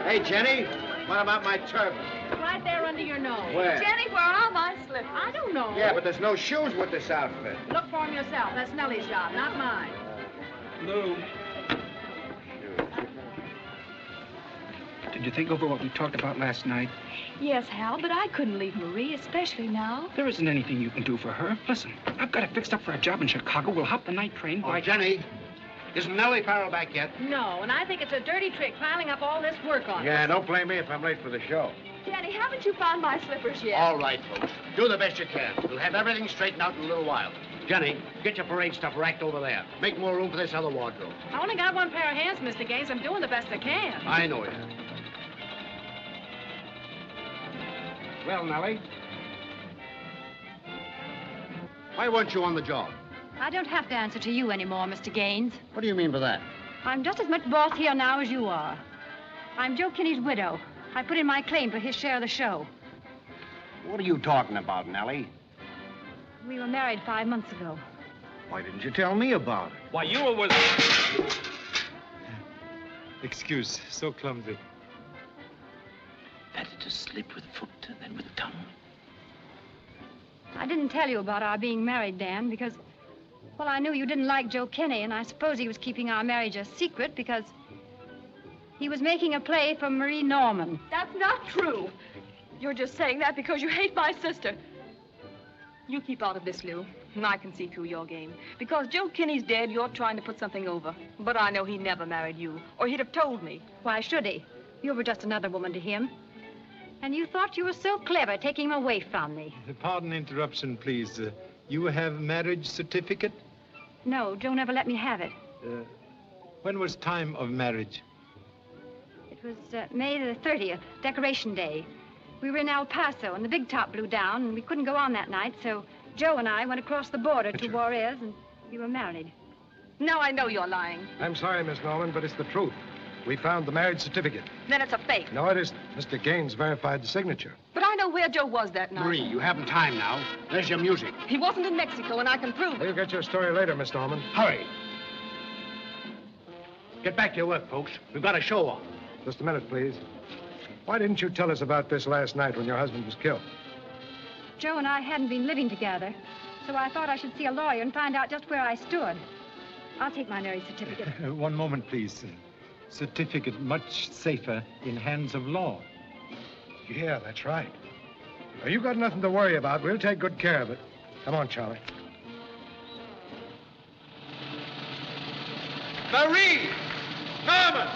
Hey, Jenny, what about my turban? Right there under your nose. Where? Jenny, where are my slippers? I don't know. Yeah, but there's no shoes with this outfit. Look for them yourself. That's Nellie's job, not mine. Lou. Did you think over what we talked about last night? Yes, Hal, but I couldn't leave Marie, especially now. There isn't anything you can do for her. Listen, I've got it fixed up for a job in Chicago. We'll hop the night train by... Oh, Jenny, isn't Nellie Farrell back yet? No, and I think it's a dirty trick piling up all this work on Yeah, her. don't blame me if I'm late for the show. Jenny, haven't you found my slippers yet? All right, folks. Do the best you can. We'll have everything straightened out in a little while. Jenny, get your parade stuff racked over there. Make more room for this other wardrobe. I only got one pair of hands, Mr. Gaines. I'm doing the best I can. I know you. Well, Nellie? Why weren't you on the job? I don't have to answer to you anymore, Mr. Gaines. What do you mean by that? I'm just as much boss here now as you are. I'm Joe Kinney's widow. I put in my claim for his share of the show. What are you talking about, Nellie? We were married 5 months ago. Why didn't you tell me about it? Why, you were with... Excuse, so clumsy. Better to slip with foot than with tongue. I didn't tell you about our being married, Dan, because, well, I knew you didn't like Joe Kinney, and I suppose he was keeping our marriage a secret because he was making a play for Marie Norman. That's not true. You're just saying that because you hate my sister. You keep out of this, Lou, and I can see through your game. Because Joe Kinney's dead, you're trying to put something over. But I know he never married you, or he'd have told me. Why should he? You were just another woman to him. And you thought you were so clever taking him away from me. Pardon interruption, please. You have marriage certificate? No, Joe never let me have it. When was time of marriage? It was May the 30th, Decoration Day. We were in El Paso, and the big top blew down, and we couldn't go on that night, so Joe and I went across the border to Juarez, and we were married. Now I know you're lying. I'm sorry, Miss Norman, but it's the truth. We found the marriage certificate. Then it's a fake. No, it isn't. Mr. Gaines verified the signature. But I know where Joe was that night. Marie, you haven't time now. There's your music. He wasn't in Mexico, and I can prove it. We'll get your story later, Miss Norman. Hurry. Get back to your work, folks. We've got a show on. Just a minute, please. Why didn't you tell us about this last night when your husband was killed? Joe and I hadn't been living together, so I thought I should see a lawyer and find out just where I stood. I'll take my marriage certificate. One moment, please. Certificate much safer in hands of law. Yeah, that's right. Now, you got nothing to worry about. We'll take good care of it. Come on, Charlie. Marie! Norman!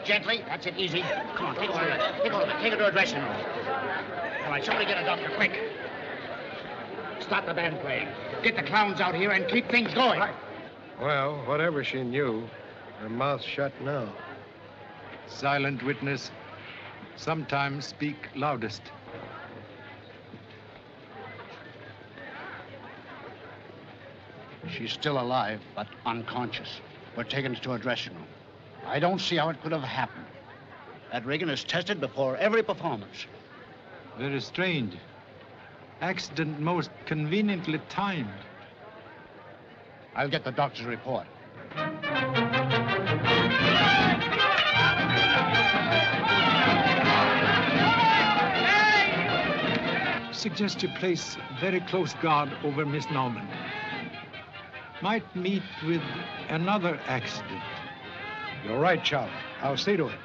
Gently, that's it, easy. Come on, take hold of it. Take hold of it. Take it to a dressing room. All right, somebody get a doctor, quick. start the band playing. Get the clowns out here and keep things going. Right. Well, whatever she knew, her mouth's shut now. Silent witness sometimes speak loudest. She's still alive, but unconscious. We're taking her to a dressing room. I don't see how it could have happened. That rigging is tested before every performance. Very strange. Accident most conveniently timed. I'll get the doctor's report. Suggest you place very close guard over Miss Norman. Might meet with another accident. You're right, Charlie. I'll see to it.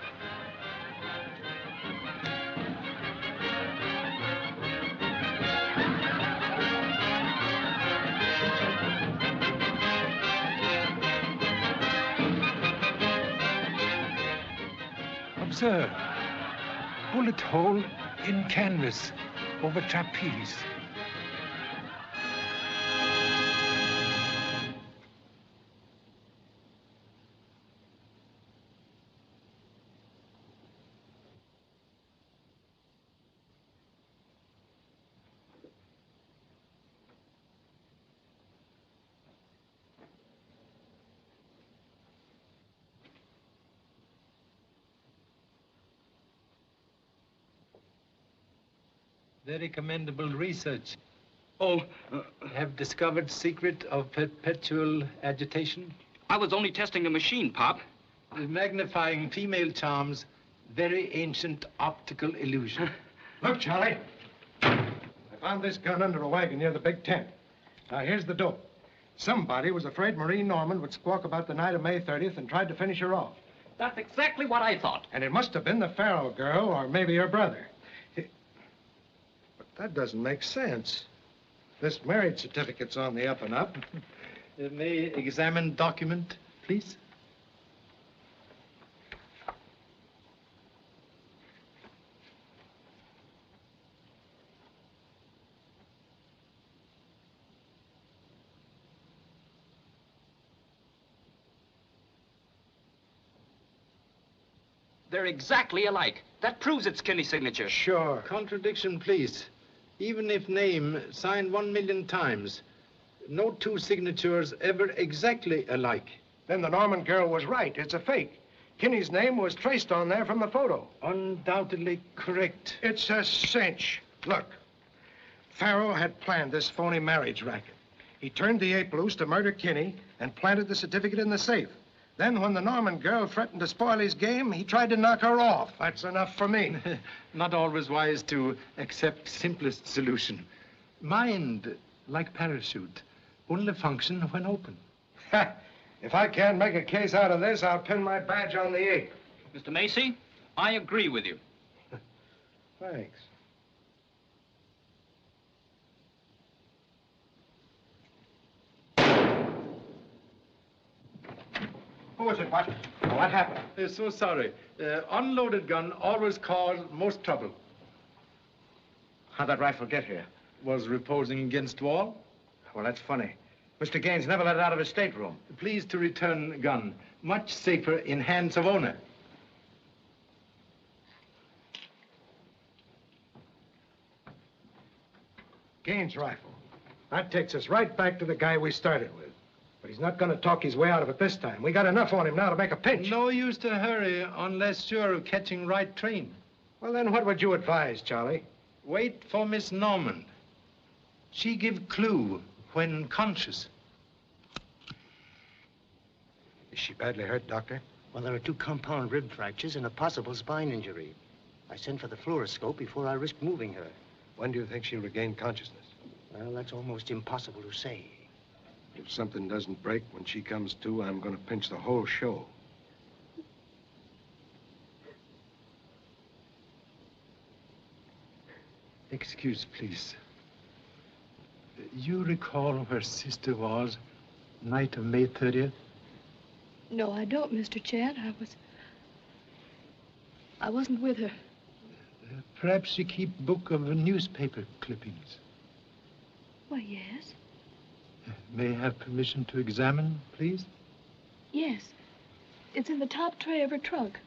Observe. Bullet hole in canvas over trapeze. Very commendable research. Oh, have discovered secret of perpetual agitation? I was only testing the machine, Pop. Magnifying female charms, very ancient optical illusion. Look, Charlie. I found this gun under a wagon near the big tent. Now, here's the dope. Somebody was afraid Marie Norman would squawk about the night of May 30th and tried to finish her off. That's exactly what I thought. And it must have been the Farrell girl or maybe her brother. That doesn't make sense. This marriage certificate's on the up and up. May examine document, please. They're exactly alike. That proves it's Kinney's signature. Sure. Contradiction, please. Even if name signed 1 million times, no two signatures ever exactly alike. Then the Norman girl was right. It's a fake. Kinney's name was traced on there from the photo. Undoubtedly correct. It's a cinch. Look, Farrell had planned this phony marriage racket. He turned the ape loose to murder Kinney and planted the certificate in the safe. Then when the Norman girl threatened to spoil his game, he tried to knock her off. That's enough for me. Not always wise to accept simplest solution. Mind, like parachute, only function when open. If I can't make a case out of this, I'll pin my badge on the ape. Mr. Macy, I agree with you. Thanks. Who was it? What? What happened? So sorry. Unloaded gun always cause most trouble. How'd that rifle get here? Was reposing against wall. Well, that's funny. Mr. Gaines never let it out of his stateroom. Please to return gun. Much safer in hands of owner. Gaines' rifle. That takes us right back to the guy we started with. But he's not going to talk his way out of it this time. We got enough on him now to make a pinch. No use to hurry unless sure of catching right train. Well, then what would you advise, Charlie? Wait for Miss Norman. She give clue when conscious. Is she badly hurt, Doctor? Well, there are 2 compound rib fractures and a possible spine injury. I sent for the fluoroscope before I risked moving her. When do you think she'll regain consciousness? Well, that's almost impossible to say. If something doesn't break when she comes to, I'm going to pinch the whole show. Excuse, please. You recall where sister was night of May 30th? No, I don't, Mr. Chan. I wasn't with her. Perhaps you keep book of newspaper clippings. Why, yes. May I have permission to examine, please? Yes. It's in the top tray of her trunk.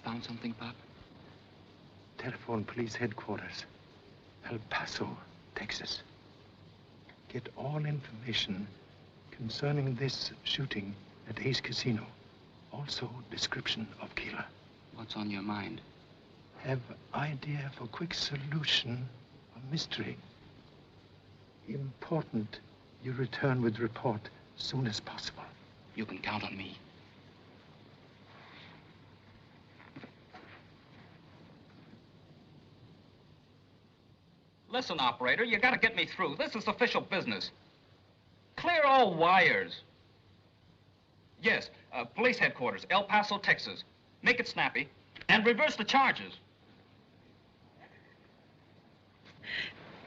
Found something, Pop? Telephone police headquarters, El Paso, Texas. Get all information concerning this shooting at Ace Casino. Also, description of killer. What's on your mind? Have idea for quick solution of mystery. Important you return with report soon as possible. You can count on me. Listen, operator, you gotta get me through. This is official business. Clear all wires. Yes, police headquarters, El Paso, Texas. Make it snappy. And reverse the charges.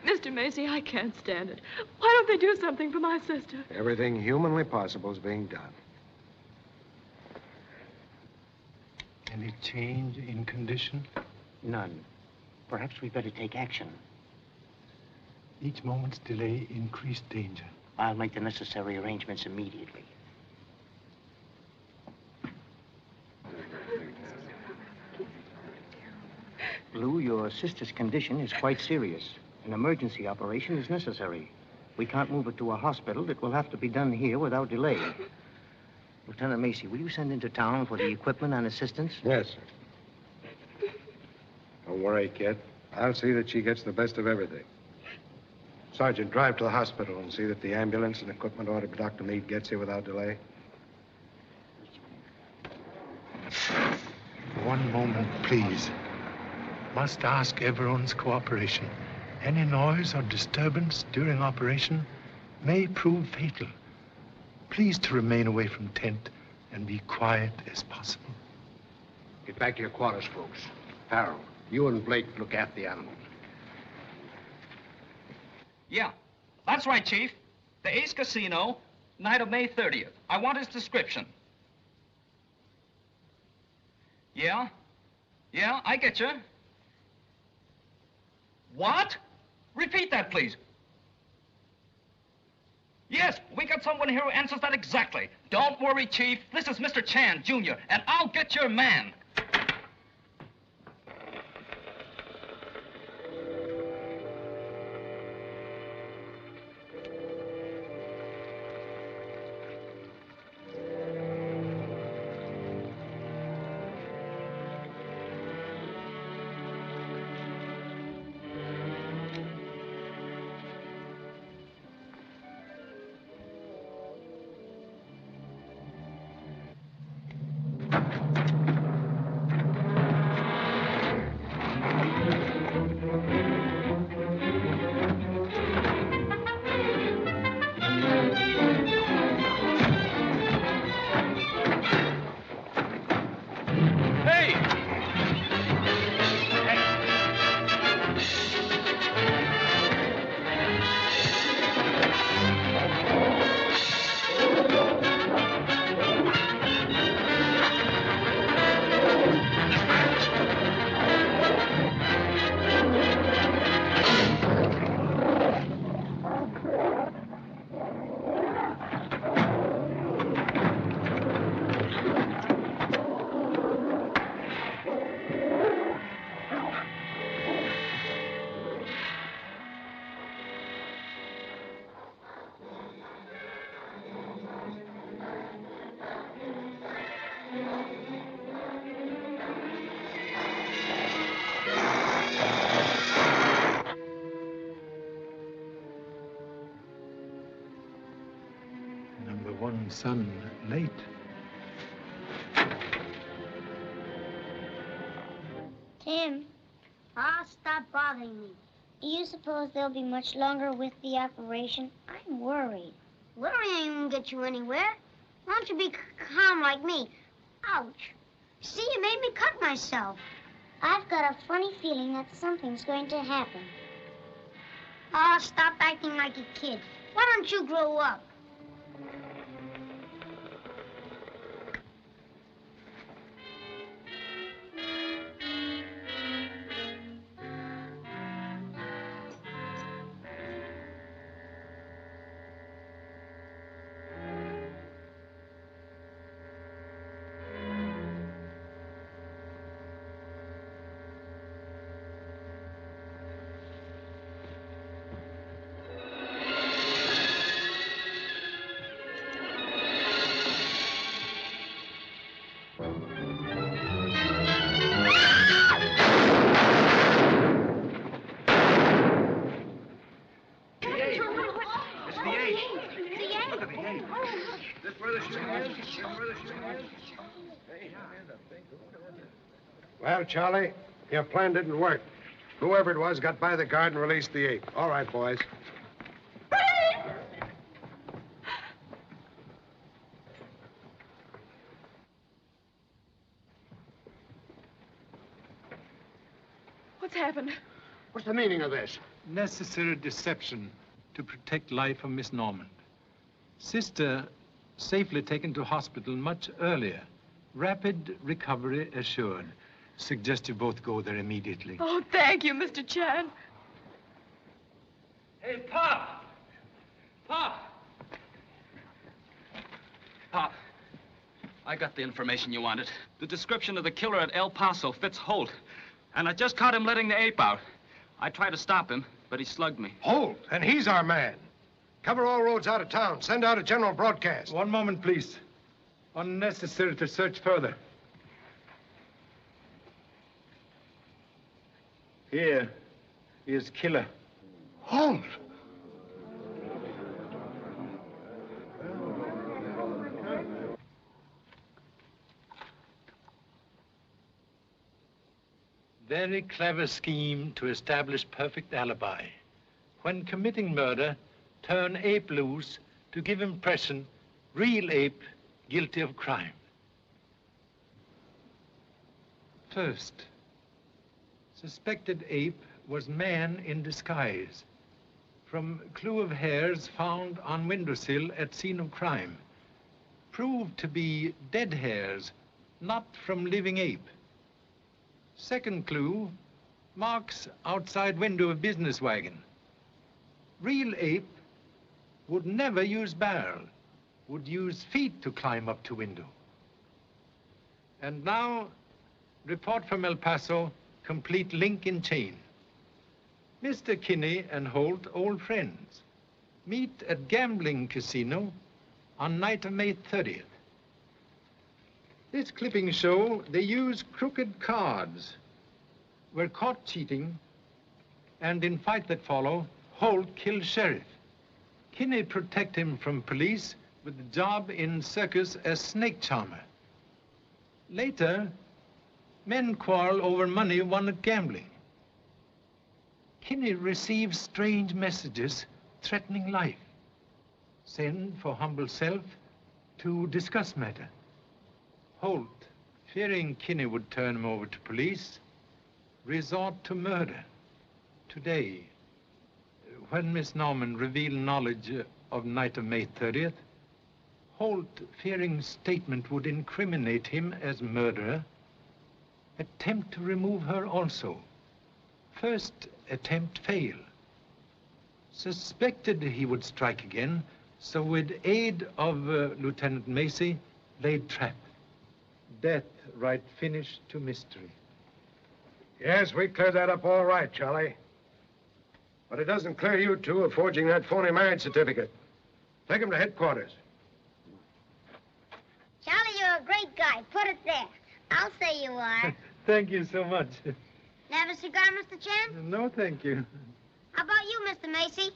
Mr. Macy, I can't stand it. Why don't they do something for my sister? Everything humanly possible is being done. Any change in condition? None. Perhaps we better take action. Each moment's delay increased danger. I'll make the necessary arrangements immediately. Lou, your sister's condition is quite serious. An emergency operation is necessary. We can't move her to a hospital. It will have to be done here without delay. Lieutenant Macy, will you send into town for the equipment and assistance? Yes, sir. Don't worry, kid. I'll see that she gets the best of everything. Sergeant, drive to the hospital and see that the ambulance and equipment ordered by Dr. Meade gets here without delay. One moment, please. Must ask everyone's cooperation. Any noise or disturbance during operation may prove fatal. Please to remain away from tent and be quiet as possible. Get back to your quarters, folks. Farrell, you and Blake look after the animals. Yeah, that's right, Chief. The Ace Casino, night of May 30th. I want his description. Yeah? Yeah, I get you. What? Repeat that, please. Yes, we got someone here who answers that exactly. Don't worry, Chief. This is Mr. Chan, Jr., and I'll get your man. son late. Tim, stop bothering me. Do you suppose they'll be much longer with the operation? I'm worried. Worrying won't get you anywhere. Why don't you be calm like me? Ouch. See, you made me cut myself. I've got a funny feeling that something's going to happen. Stop acting like a kid. Why don't you grow up? Well, Charlie, your plan didn't work. Whoever it was got by the guard and released the ape. All right, boys. What's happened? What's the meaning of this? Necessary deception to protect life of Miss Norman. Sister safely taken to hospital much earlier. Rapid recovery assured. Suggest you both go there immediately. Oh, thank you, Mr. Chan. Hey, Pop! Pop! Pop, I got the information you wanted. The description of the killer at El Paso fits Holt. And I just caught him letting the ape out. I tried to stop him, but he slugged me. Holt, and he's our man. Cover all roads out of town. Send out a general broadcast. One moment, please. Unnecessary to search further. Here is killer. Holt! Very clever scheme to establish perfect alibi. When committing murder, turn ape loose to give impression real ape guilty of crime. First, suspected ape was man in disguise. From clue of hairs found on windowsill at scene of crime. Proved to be dead hairs, not from living ape. Second clue, marks outside window of business wagon. Real ape would never use barrel, would use feet to climb up to window. And now, report from El Paso, complete link in chain. Mr. Kinney and Holt, old friends, meet at gambling casino on night of May 30th. This clipping show they use crooked cards, were caught cheating, and in fight that follow, Holt killed sheriff. Kinney protect him from police with a job in Circus as snake charmer. Later, men quarrel over money won at gambling. Kinney receives strange messages threatening life. Send for humble self to discuss matter. Holt, fearing Kinney would turn him over to police, resort to murder. Today, when Miss Norman revealed knowledge of night of May 30th, Holt, fearing statement would incriminate him as murderer, attempt to remove her also. First attempt fail. Suspected he would strike again, so with aid of Lieutenant Macy, laid trap. Death right finish to mystery. Yes, we cleared that up all right, Charlie. But it doesn't clear you two of forging that phony marriage certificate. Take him to headquarters. Charlie, you're a great guy. Put it there. I'll say you are. Thank you so much. Have a cigar, Mr. Chan? No, thank you. How about you, Mr. Macy?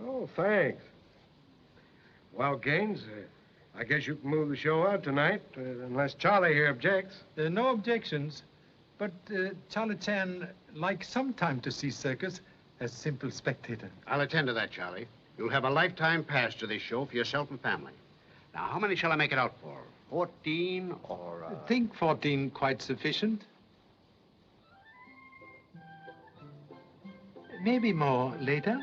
Oh, thanks. Well, Gaines, I guess you can move the show out tonight, unless Charlie here objects. No objections. But Charlie Chan likes sometime to see Circus as simple spectator. I'll attend to that, Charlie. You'll have a lifetime pass to this show for yourself and family. Now, how many shall I make it out for? 14 or... I think 14 quite sufficient. Maybe more later.